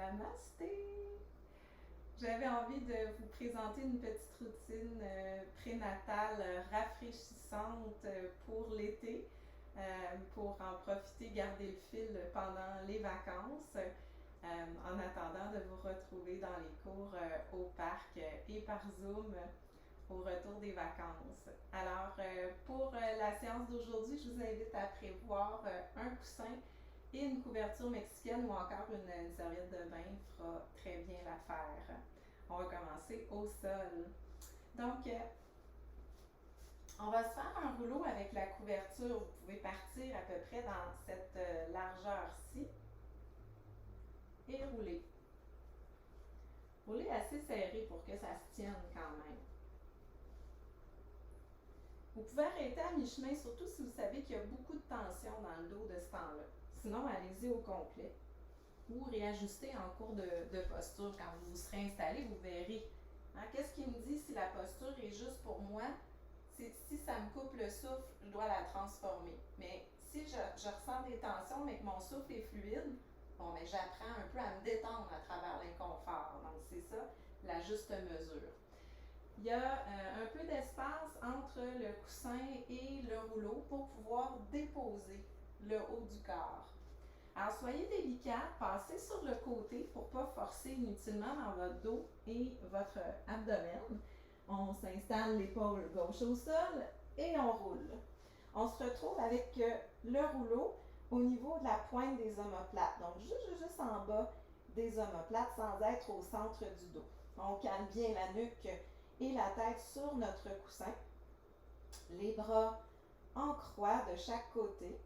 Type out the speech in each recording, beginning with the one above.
Namasté! J'avais envie de vous présenter une petite routine prénatale rafraîchissante pour l'été, pour en profiter, garder le fil pendant les vacances, en attendant de vous retrouver dans les cours au parc et par Zoom au retour des vacances. Alors, pour la séance d'aujourd'hui, je vous invite à prévoir un coussin et une couverture mexicaine ou encore une serviette de bain fera très bien l'affaire. On va commencer au sol. Donc, on va se faire un rouleau avec la couverture. Vous pouvez partir à peu près dans cette largeur-ci et rouler. Rouler assez serré pour que ça se tienne quand même. Vous pouvez arrêter à mi-chemin, surtout si vous savez qu'il y a beaucoup de tension dans le dos de ce temps-là. Sinon, allez-y au complet. Ou réajuster en cours de posture quand vous vous serez installé, vous verrez. Hein, qu'est-ce qui me dit si la posture est juste pour moi? Si ça me coupe le souffle, je dois la transformer. Mais si je ressens des tensions, mais que mon souffle est fluide, bon, mais j'apprends un peu à me détendre à travers l'inconfort. Donc, c'est ça, la juste mesure. Il y a un peu d'espace entre le coussin et le rouleau pour pouvoir déposer le haut du corps. Alors, soyez délicat, passez sur le côté pour ne pas forcer inutilement dans votre dos et votre abdomen. On s'installe l'épaule gauche au sol et on roule. On se retrouve avec le rouleau au niveau de la pointe des omoplates. Donc, juste en bas des omoplates sans être au centre du dos. On calme bien la nuque et la tête sur notre coussin. Les bras en croix de chaque côté.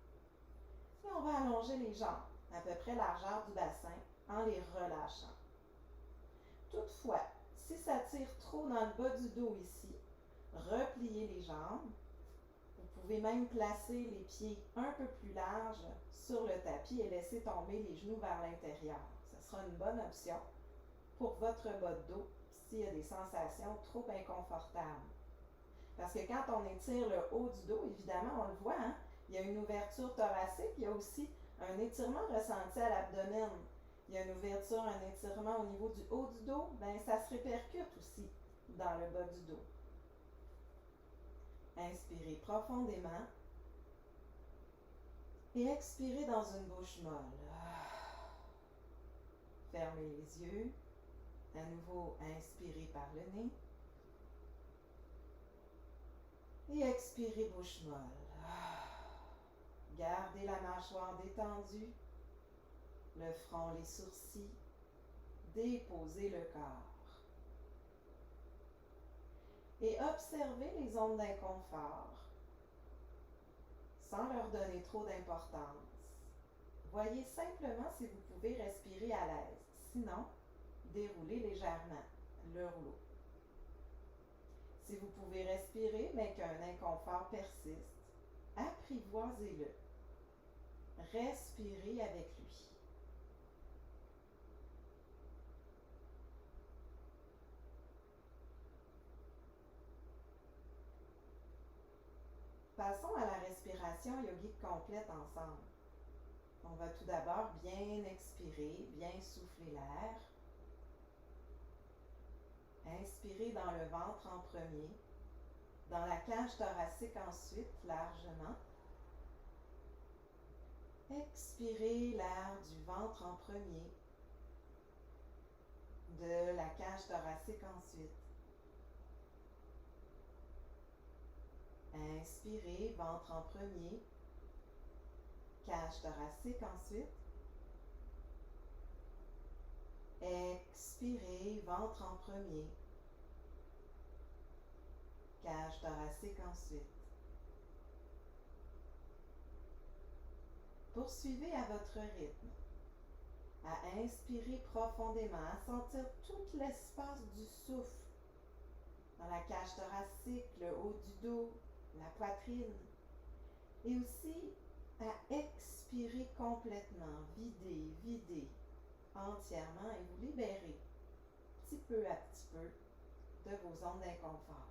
Et on va allonger les jambes, à peu près largeur du bassin, en les relâchant. Toutefois, si ça tire trop dans le bas du dos ici, repliez les jambes. Vous pouvez même placer les pieds un peu plus larges sur le tapis et laisser tomber les genoux vers l'intérieur. Ce sera une bonne option pour votre bas de dos s'il y a des sensations trop inconfortables. Parce que quand on étire le haut du dos, évidemment, on le voit, hein? Il y a une ouverture thoracique, il y a aussi un étirement ressenti à l'abdomen. Il y a une ouverture, un étirement au niveau du haut du dos, bien, ça se répercute aussi dans le bas du dos. Inspirez profondément et expirez dans une bouche molle. Fermez les yeux. À nouveau, inspirez par le nez. Et expirez bouche molle. Gardez la mâchoire détendue, le front, les sourcils. Déposez le corps. Et observez les zones d'inconfort sans leur donner trop d'importance. Voyez simplement si vous pouvez respirer à l'aise. Sinon, déroulez légèrement le rouleau. Si vous pouvez respirer mais qu'un inconfort persiste, apprivoisez-le. Respirez avec lui. Passons à la respiration yogique complète ensemble. On va tout d'abord bien expirer, bien souffler l'air. Inspirez dans le ventre en premier, dans la cage thoracique ensuite, largement. Expirez l'air du ventre en premier, de la cage thoracique ensuite. Inspirez, ventre en premier, cage thoracique ensuite. Expirez, ventre en premier, cage thoracique ensuite. Poursuivez à votre rythme, à inspirer profondément, à sentir tout l'espace du souffle dans la cage thoracique, le haut du dos, la poitrine. Et aussi à expirer complètement, vider entièrement et vous libérer petit peu à petit peu de vos zones d'inconfort.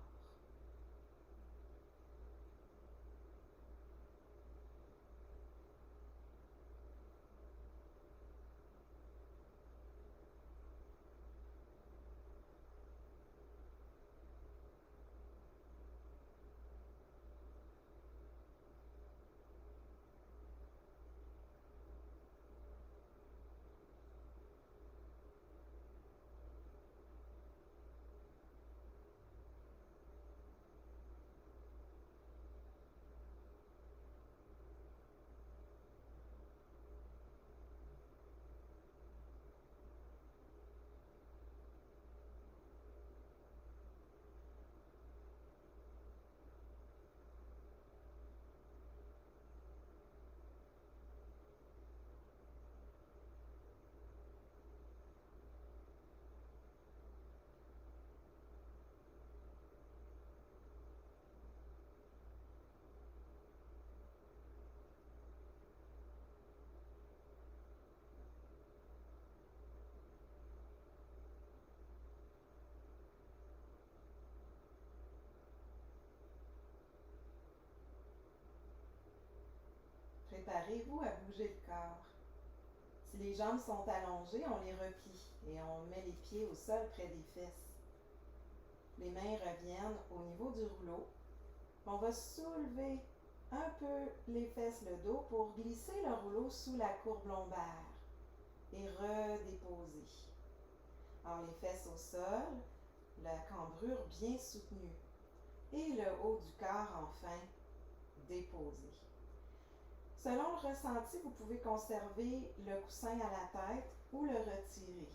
préparez-vous à bouger le corps. Si les jambes sont allongées, on les replie et on met les pieds au sol près des fesses. Les mains reviennent au niveau du rouleau. On va soulever un peu les fesses, le dos, pour glisser le rouleau sous la courbe lombaire et redéposer. Alors les fesses au sol, la cambrure bien soutenue et le haut du corps enfin déposé. Selon le ressenti, vous pouvez conserver le coussin à la tête ou le retirer.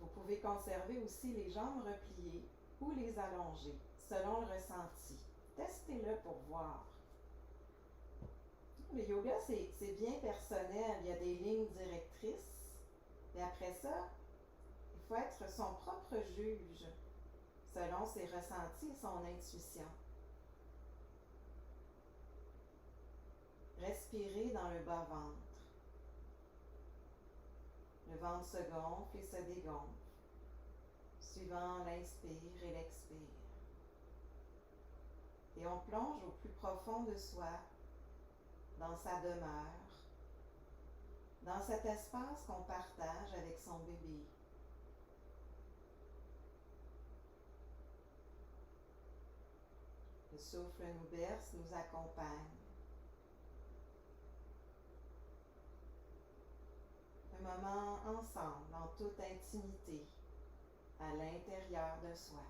Vous pouvez conserver aussi les jambes repliées ou les allonger, selon le ressenti. Testez-le pour voir. Le yoga, c'est bien personnel. Il y a des lignes directrices. Et après ça, il faut être son propre juge, selon ses ressentis et son intuition. Respirez dans le bas-ventre. Le ventre se gonfle et se dégonfle, suivant l'inspire et l'expire. Et on plonge au plus profond de soi, dans sa demeure, dans cet espace qu'on partage avec son bébé. Le souffle nous berce, nous accompagne. Un moment ensemble, en toute intimité, à l'intérieur de soi.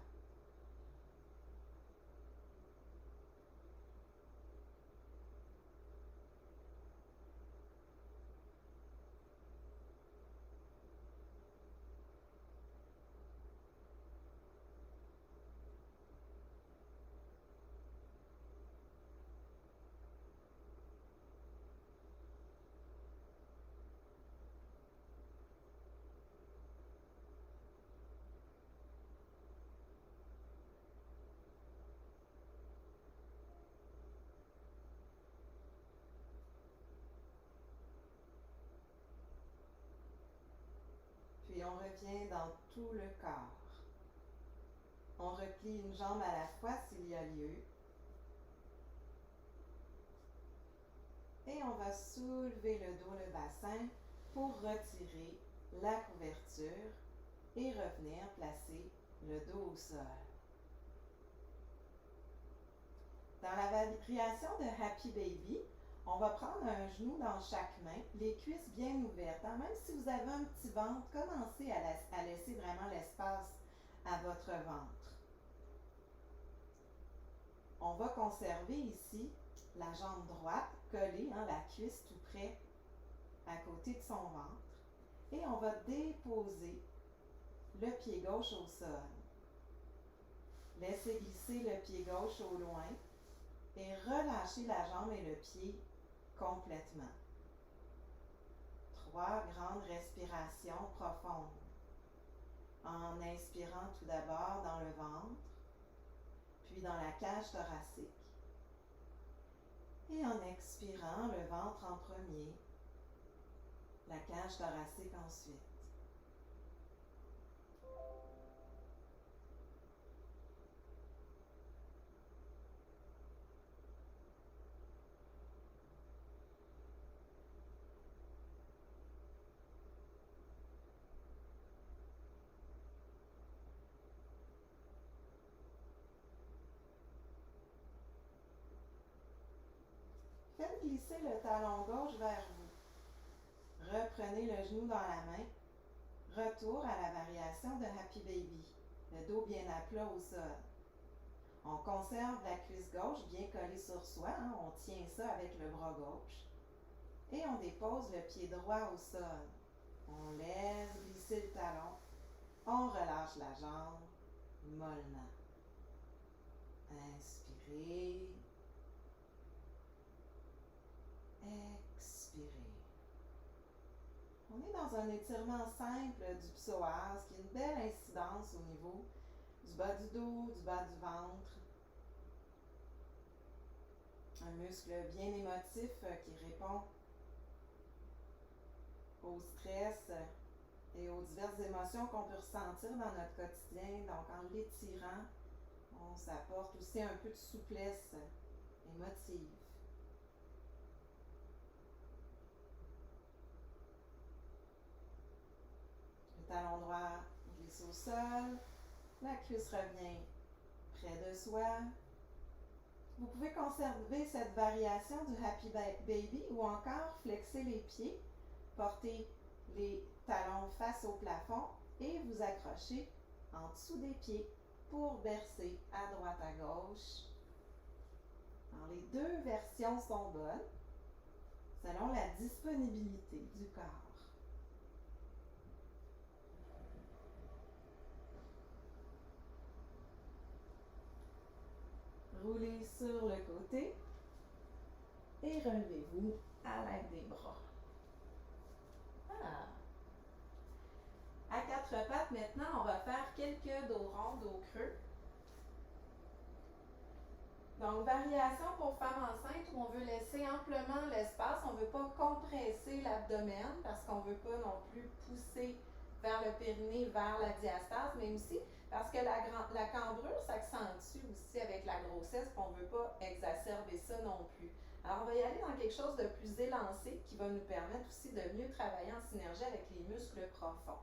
Puis on revient dans tout le corps. On replie une jambe à la fois s'il y a lieu. Et on va soulever le dos, le bassin pour retirer la couverture et revenir placer le dos au sol. Dans la variation de Happy Baby, on va prendre un genou dans chaque main, les cuisses bien ouvertes. Même si vous avez un petit ventre, commencez à laisser vraiment l'espace à votre ventre. On va conserver ici la jambe droite collée, la cuisse tout près à côté de son ventre. Et on va déposer le pied gauche au sol. Laissez glisser le pied gauche au loin et relâchez la jambe et le pied complètement. 3 grandes respirations profondes. En inspirant tout d'abord dans le ventre, puis dans la cage thoracique. Et en expirant, le ventre en premier, la cage thoracique ensuite. Faites glisser le talon gauche vers vous. Reprenez le genou dans la main. Retour à la variation de Happy Baby. Le dos bien à plat au sol. On conserve la cuisse gauche bien collée sur soi. On tient ça avec le bras gauche. Et on dépose le pied droit au sol. On laisse glisser le talon. On relâche la jambe mollement. Inspirez. Expirez. On est dans un étirement simple du psoas qui a une belle incidence au niveau du bas du dos, du bas du ventre. Un muscle bien émotif qui répond au stress et aux diverses émotions qu'on peut ressentir dans notre quotidien. Donc en l'étirant, On s'apporte aussi un peu de souplesse émotive. Le talon droit glisse au sol, la cuisse revient près de soi. Vous pouvez conserver cette variation du Happy Baby ou encore flexer les pieds, porter les talons face au plafond et vous accrocher en dessous des pieds pour bercer à droite à gauche. Alors, les deux versions sont bonnes selon la disponibilité du corps. Roulez sur le côté et relevez-vous à l'aide des bras. Ah. À quatre pattes, maintenant, on va faire quelques dos ronds, dos creux. Donc, variation pour femme enceinte où on veut laisser amplement l'espace. On ne veut pas compresser l'abdomen parce qu'on ne veut pas non plus pousser vers le périnée, vers la diastase, mais aussi parce que la cambrure s'accentue aussi avec la grossesse, puis on ne veut pas exacerber ça non plus. Alors, on va y aller dans quelque chose de plus élancé qui va nous permettre aussi de mieux travailler en synergie avec les muscles profonds.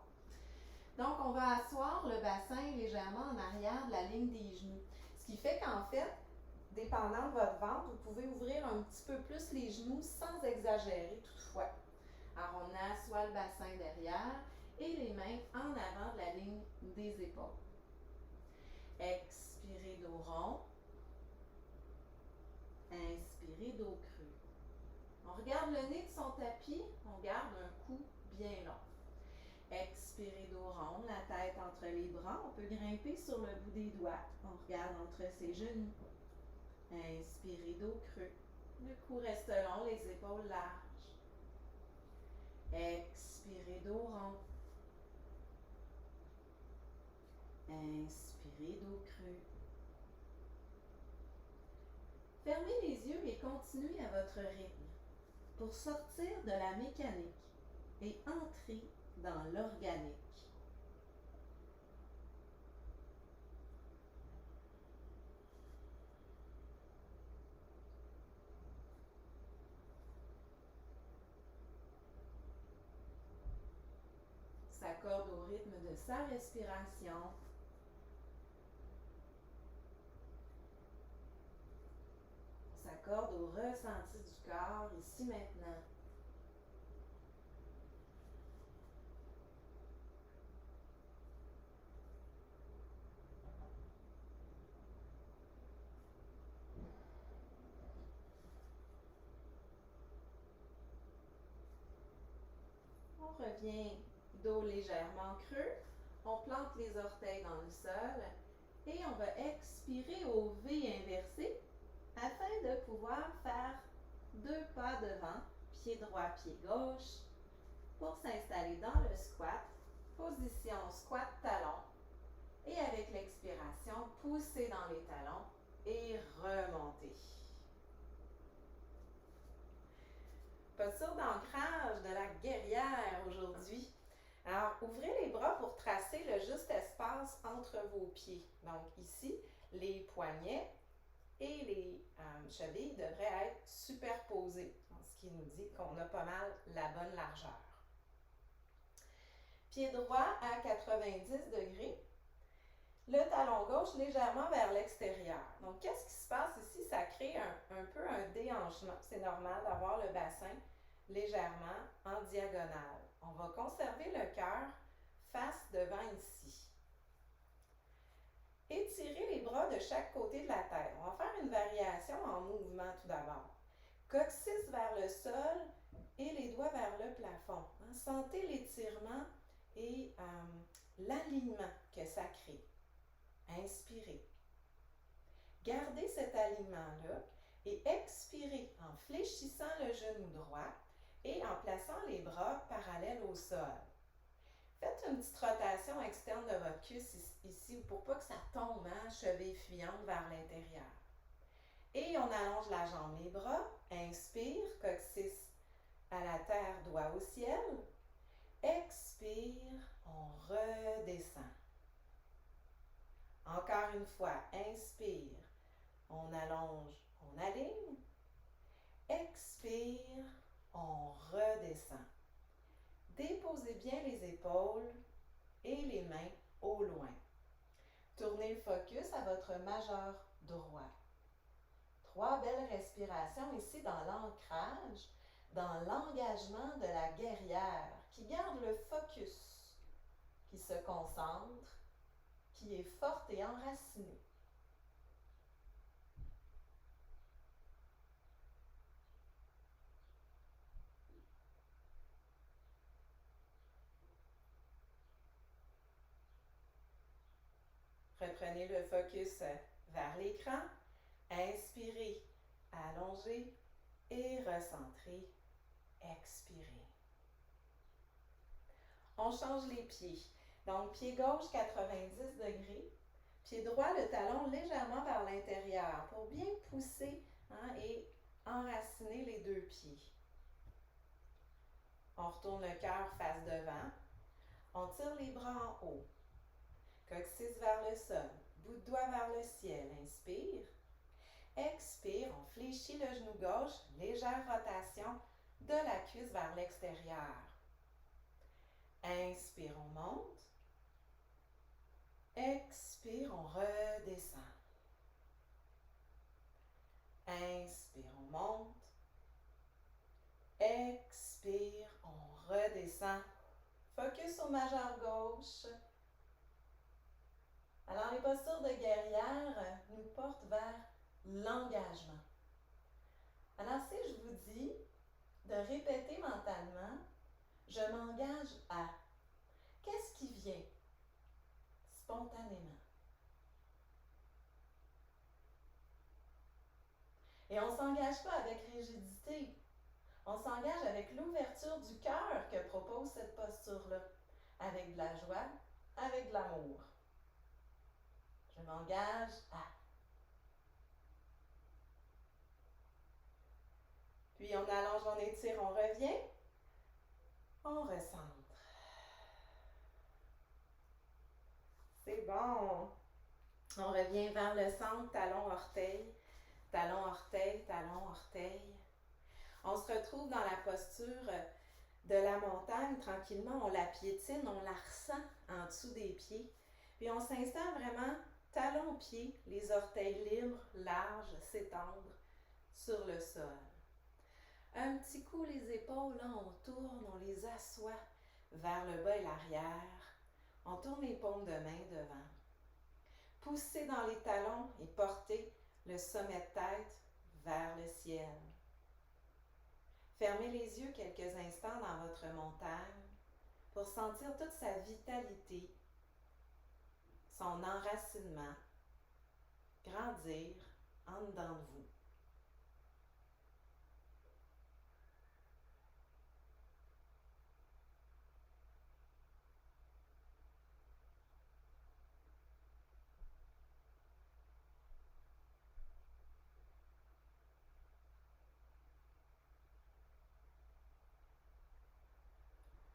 Donc, on va asseoir le bassin légèrement en arrière de la ligne des genoux. Ce qui fait qu'en fait, dépendant de votre ventre, vous pouvez ouvrir un petit peu plus les genoux sans exagérer toutefois. Alors, on assoit le bassin derrière et les mains en avant de la ligne des épaules. Expirez dos rond. Inspirez dos creux. On regarde le nez de son tapis, on garde un cou bien long. Expirez dos rond, la tête entre les bras. On peut grimper sur le bout des doigts. On regarde entre ses genoux. Inspirez dos creux. Le cou reste long, les épaules larges. Expirez dos rond. Inspirez dos creux. Fermez les yeux et continuez à votre rythme pour sortir de la mécanique et entrer dans l'organique. S'accorde au rythme de sa respiration. S'accorde au ressenti du corps ici maintenant. On revient dos légèrement creux. On plante les orteils dans le sol et on va expirer au V inversé afin de pouvoir faire 2 pas devant, pied droit, pied gauche, pour s'installer dans le squat. Position squat talon. Et avec l'expiration, poussez dans les talons et remontez. Posture d'ancrage de la guerrière aujourd'hui. Alors, ouvrez les bras pour tracer le juste espace entre vos pieds. Donc ici, les poignets et les chevilles devraient être superposés, ce qui nous dit qu'on a pas mal la bonne largeur. Pied droit à 90 degrés. Le talon gauche légèrement vers l'extérieur. Donc, qu'est-ce qui se passe ici? Ça crée un peu un déhanchement. C'est normal d'avoir le bassin légèrement en diagonale. On va conserver le cœur face devant ici. Étirez les bras de chaque côté de la tête. On va faire une variation en mouvement tout d'abord. Coccyx vers le sol et les doigts vers le plafond. Sentez l'étirement et l'alignement que ça crée. Inspirez. Gardez cet alignement-là et expirez en fléchissant le genou droit et en plaçant les bras parallèles au sol. Faites une petite rotation externe de votre cuisse ici pour pas que ça tombe, cheville fuyante vers l'intérieur. Et on allonge la jambe, les bras. Inspire, coccyx à la terre, doigt au ciel. Expire, on redescend. Encore une fois, inspire, on allonge, on aligne. Expire, on redescend. Déposez bien les épaules et les mains au loin. Tournez le focus à votre majeur droit. 3 belles respirations ici dans l'ancrage, dans l'engagement de la guerrière qui garde le focus, qui se concentre, qui est forte et enracinée. Reprenez le focus vers l'écran. Inspirez, allongez et recentrez. Expirez. On change les pieds. Donc, pied gauche 90 degrés. Pied droit, le talon légèrement vers l'intérieur pour bien pousser et enraciner les 2 pieds. On retourne le cœur face devant. On tire les bras en haut. Coccyx vers le sol. Bout de doigt vers le ciel. Inspire. Expire, on fléchit le genou gauche. Légère rotation de la cuisse vers l'extérieur. Inspire, on monte. Expire, on redescend. Inspire, on monte. Expire, on redescend. Focus au majeur gauche. Alors, les postures de guerrière nous portent vers l'engagement. Alors, si je vous dis de répéter mentalement, je m'engage à, qu'est-ce qui vient spontanément? Et on ne s'engage pas avec rigidité. On s'engage avec l'ouverture du cœur que propose cette posture-là, avec de la joie, avec de l'amour. Je m'engage à. Puis on allonge, on étire, on revient. On recentre. C'est bon. On revient vers le centre, talon, orteil, talon, orteil, talon, orteil. On se retrouve dans la posture de la montagne. Tranquillement, on la piétine, on la ressent en dessous des pieds. Puis on s'installe vraiment talon aux pieds, les orteils libres, larges, s'étendre sur le sol. Un petit coup les épaules, là, on tourne, on les assoit vers le bas et l'arrière. On tourne les paumes de main devant. Poussez dans les talons et portez le sommet de tête vers le ciel. Fermez les yeux quelques instants dans votre montagne pour sentir toute sa vitalité, son enracinement, grandir en dedans de vous.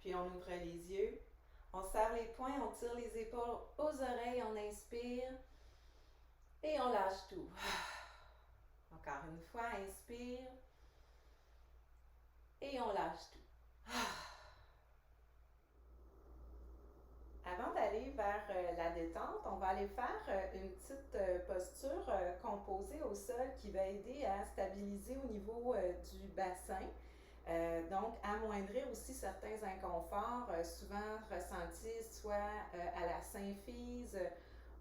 Puis on ouvre les yeux, on serre les poings, on tire les épaules aux oreilles, on inspire et on lâche tout. Encore une fois, inspire et on lâche tout. Avant d'aller vers la détente, on va aller faire une petite posture composée au sol qui va aider à stabiliser au niveau du bassin. Donc, amoindrir aussi certains inconforts souvent ressentis soit à la symphyse,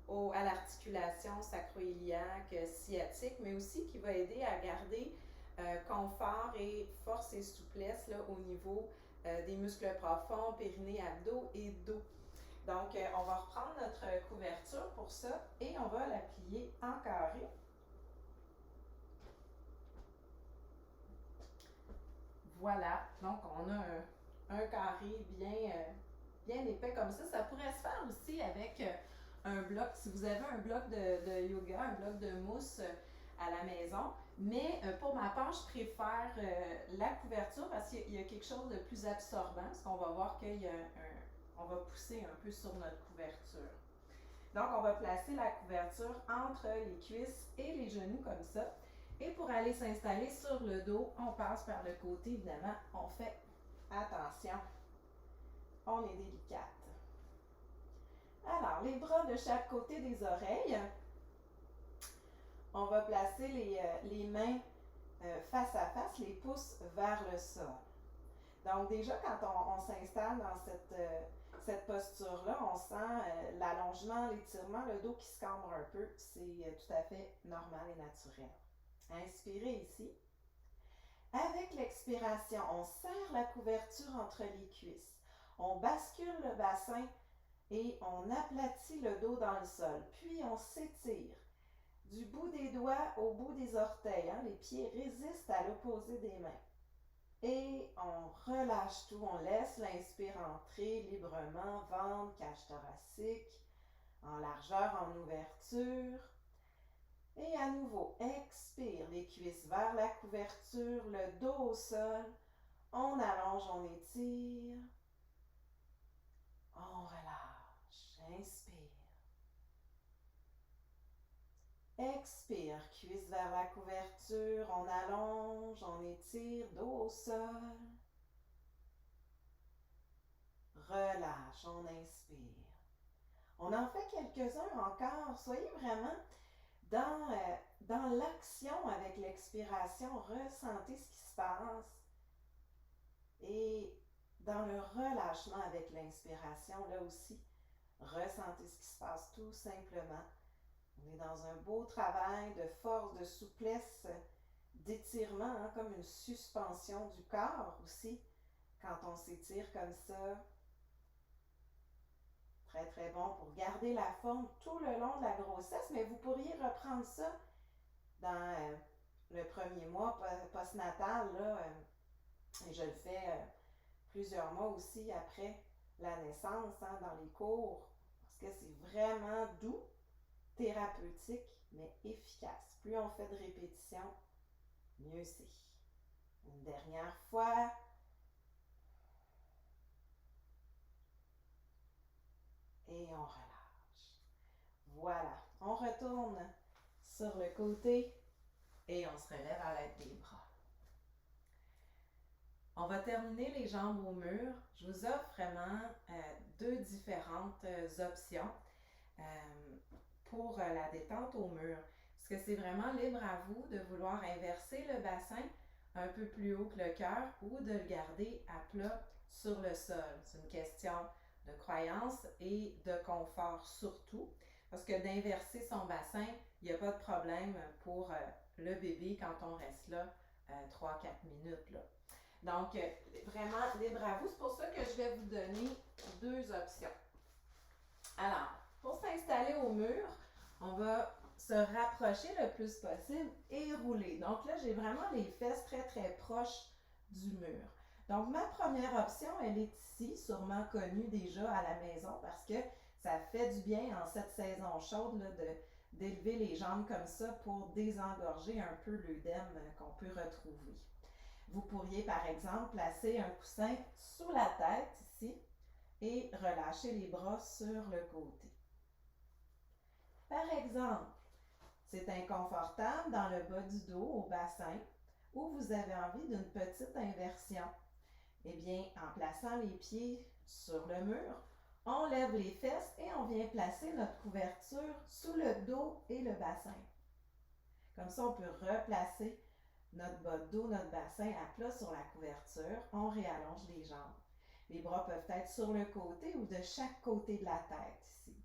à l'articulation sacro-iliaque, sciatique, mais aussi qui va aider à garder confort et force et souplesse là, au niveau des muscles profonds, périnée, abdos et dos. Donc, on va reprendre notre couverture pour ça et on va la plier en carré. Voilà, donc on a un carré bien épais comme ça. Ça pourrait se faire aussi avec un bloc, si vous avez un bloc de yoga, un bloc de mousse à la maison. Mais pour ma part, je préfère la couverture parce qu'il y a quelque chose de plus absorbant, parce qu'on va voir qu'on va pousser un peu sur notre couverture. Donc, on va placer la couverture entre les cuisses et les genoux comme ça. Et pour aller s'installer sur le dos, on passe par le côté, évidemment. On fait attention. On est délicate. Alors, les bras de chaque côté des oreilles. On va placer les mains face à face, les pouces vers le sol. Donc déjà, quand on s'installe dans cette posture-là, on sent l'allongement, l'étirement, le dos qui se cambre un peu. C'est tout à fait normal et naturel. Inspirez ici. Avec l'expiration, on serre la couverture entre les cuisses. On bascule le bassin et on aplatit le dos dans le sol. Puis on s'étire du bout des doigts au bout des orteils. Les pieds résistent à l'opposé des mains. Et on relâche tout, on laisse l'inspire entrer librement, ventre, cage thoracique, en largeur, en ouverture. Et à nouveau, expire, les cuisses vers la couverture, le dos au sol. On allonge, on étire. On relâche, inspire. Expire, cuisse vers la couverture, on allonge, on étire, dos au sol. Relâche, on inspire. On en fait quelques-uns encore. Soyez vraiment dans l'action avec l'expiration. Ressentez ce qui se passe. Et dans le relâchement avec l'inspiration, là aussi, ressentez ce qui se passe tout simplement. On est dans un beau travail de force, de souplesse, d'étirement, comme une suspension du corps aussi, quand on s'étire comme ça. Très, très bon pour garder la forme tout le long de la grossesse, mais vous pourriez reprendre ça dans le premier mois postnatal, et je le fais plusieurs mois aussi après la naissance, dans les cours, parce que c'est vraiment doux, thérapeutique, mais efficace. Plus on fait de répétitions, mieux c'est. Une dernière fois. Et on relâche. Voilà. On retourne sur le côté et on se relève à l'aide des bras. On va terminer les jambes au mur. Je vous offre vraiment deux différentes options pour la détente au mur. Parce que c'est vraiment libre à vous de vouloir inverser le bassin un peu plus haut que le cœur ou de le garder à plat sur le sol. C'est une question de croyance et de confort surtout. Parce que d'inverser son bassin, il n'y a pas de problème pour le bébé quand on reste là 3-4 minutes. Là. Donc, vraiment libre à vous. C'est pour ça que je vais vous donner deux options. Alors, pour s'installer au mur, on va se rapprocher le plus possible et rouler. Donc là, j'ai vraiment les fesses très, très proches du mur. Donc, ma première option, elle est ici, sûrement connue déjà à la maison parce que ça fait du bien en cette saison chaude là, d'élever les jambes comme ça pour désengorger un peu l'œdème qu'on peut retrouver. Vous pourriez, par exemple, placer un coussin sous la tête ici et relâcher les bras sur le côté. Par exemple, c'est inconfortable dans le bas du dos, au bassin, ou vous avez envie d'une petite inversion. Eh bien, en plaçant les pieds sur le mur, on lève les fesses et on vient placer notre couverture sous le dos et le bassin. Comme ça, on peut replacer notre bas de dos, notre bassin à plat sur la couverture. On réallonge les jambes. Les bras peuvent être sur le côté ou de chaque côté de la tête ici.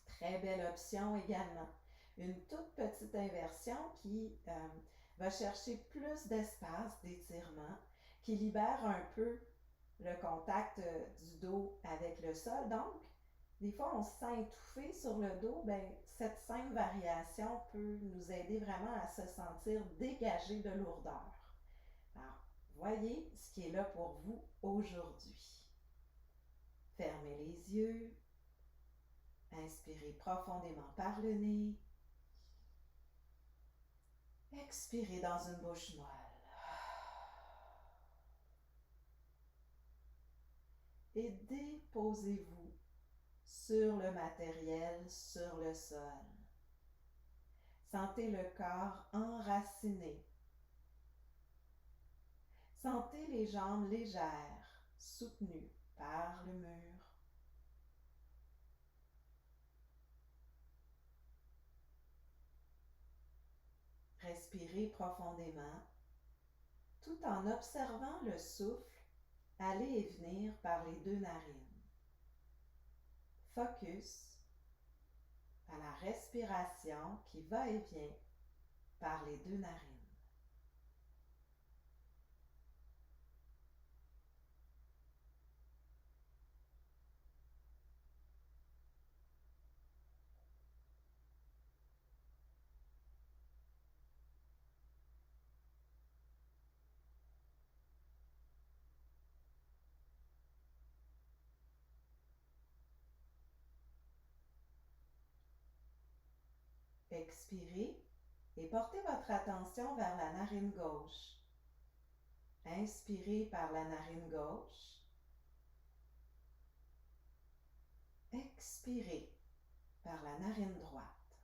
Très belle option également. Une toute petite inversion qui va chercher plus d'espace d'étirement, qui libère un peu le contact du dos avec le sol. Donc, des fois, on se sent étouffé sur le dos. Cette simple variation peut nous aider vraiment à se sentir dégagé de lourdeur. Alors, voyez ce qui est là pour vous aujourd'hui. Fermez les yeux. Inspirez profondément par le nez. Expirez dans une bouche molle. Et déposez-vous sur le matériel, sur le sol. Sentez le corps enraciné. Sentez les jambes légères, soutenues par le mur. Respirez profondément, tout en observant le souffle aller et venir par les deux narines. Focus à la respiration qui va et vient par les deux narines. Expirez et portez votre attention vers la narine gauche. Inspirez par la narine gauche. Expirez par la narine droite.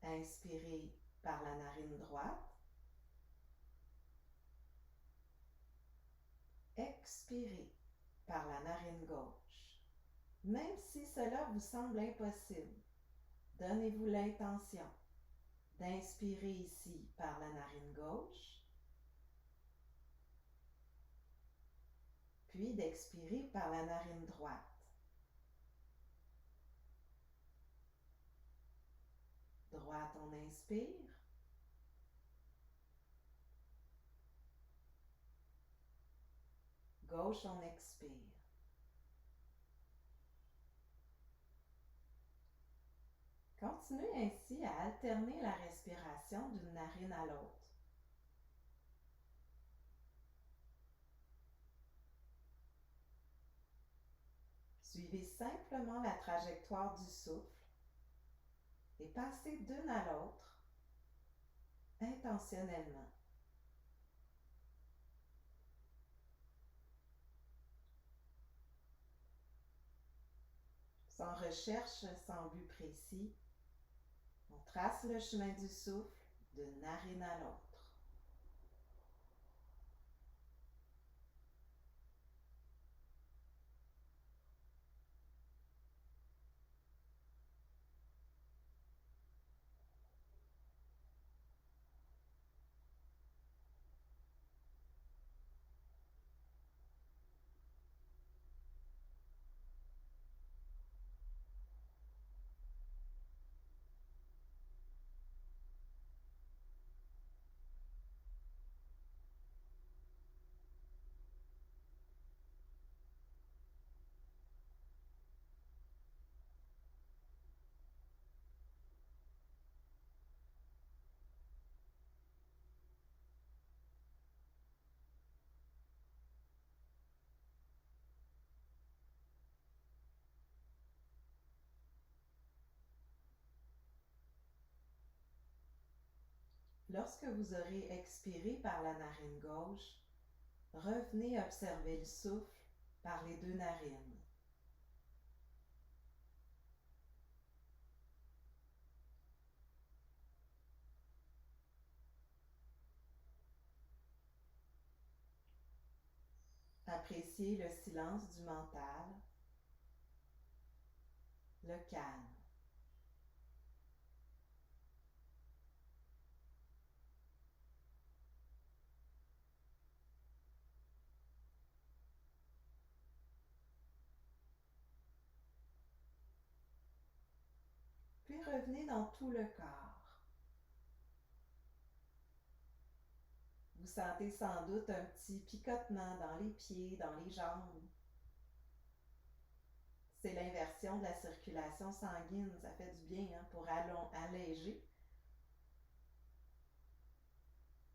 Inspirez par la narine droite. Expirez par la narine gauche. Même si cela vous semble impossible, donnez-vous l'intention d'inspirer ici par la narine gauche, puis d'expirer par la narine droite. Droite, on inspire. Gauche, on expire. Continuez ainsi à alterner la respiration d'une narine à l'autre. Suivez simplement la trajectoire du souffle et passez d'une à l'autre intentionnellement. Sans recherche, sans but précis, on trace le chemin du souffle d'une narine à l'autre. Lorsque vous aurez expiré par la narine gauche, revenez observer le souffle par les deux narines. Appréciez le silence du mental, le calme. Puis revenez dans tout le corps. Vous sentez sans doute un petit picotement dans les pieds, dans les jambes. C'est l'inversion de la circulation sanguine. Ça fait du bien pour alléger.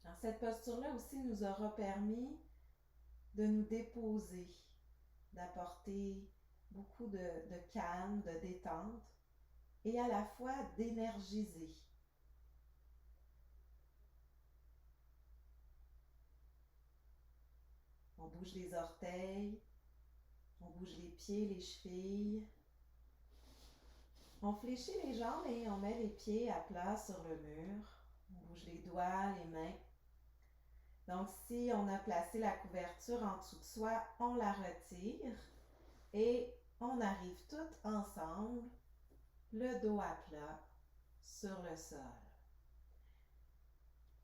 Alors, cette posture-là aussi nous aura permis de nous déposer, d'apporter beaucoup de calme, de détente et à la fois d'énergiser. On bouge les orteils, On bouge les pieds, les chevilles. On fléchit les jambes et on met les pieds à plat sur le mur. On bouge les doigts, les mains. Donc, si on a placé la couverture en dessous de soi, on la retire et on arrive toutes ensemble, le dos à plat sur le sol.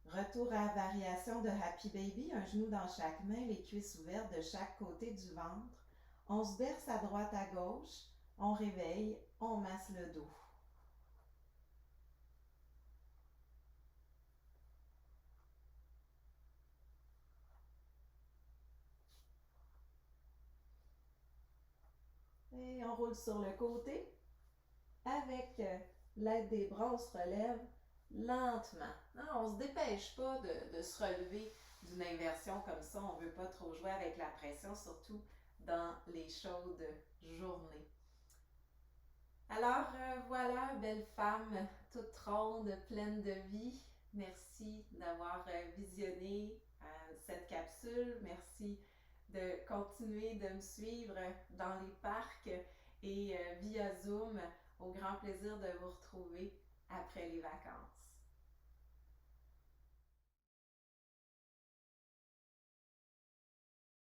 Retour à variation de Happy Baby, un genou dans chaque main, les cuisses ouvertes de chaque côté du ventre. On se berce à droite, à gauche, on réveille, on masse le dos. Et on roule sur le côté. Avec l'aide des bras, on se relève lentement. Non, on ne se dépêche pas de se relever d'une inversion comme ça. On ne veut pas trop jouer avec la pression, surtout dans les chaudes journées. Alors voilà, belle femme, toute ronde, pleine de vie. Merci d'avoir visionné cette capsule. Merci de continuer de me suivre dans les parcs et via Zoom. Au grand plaisir de vous retrouver après les vacances.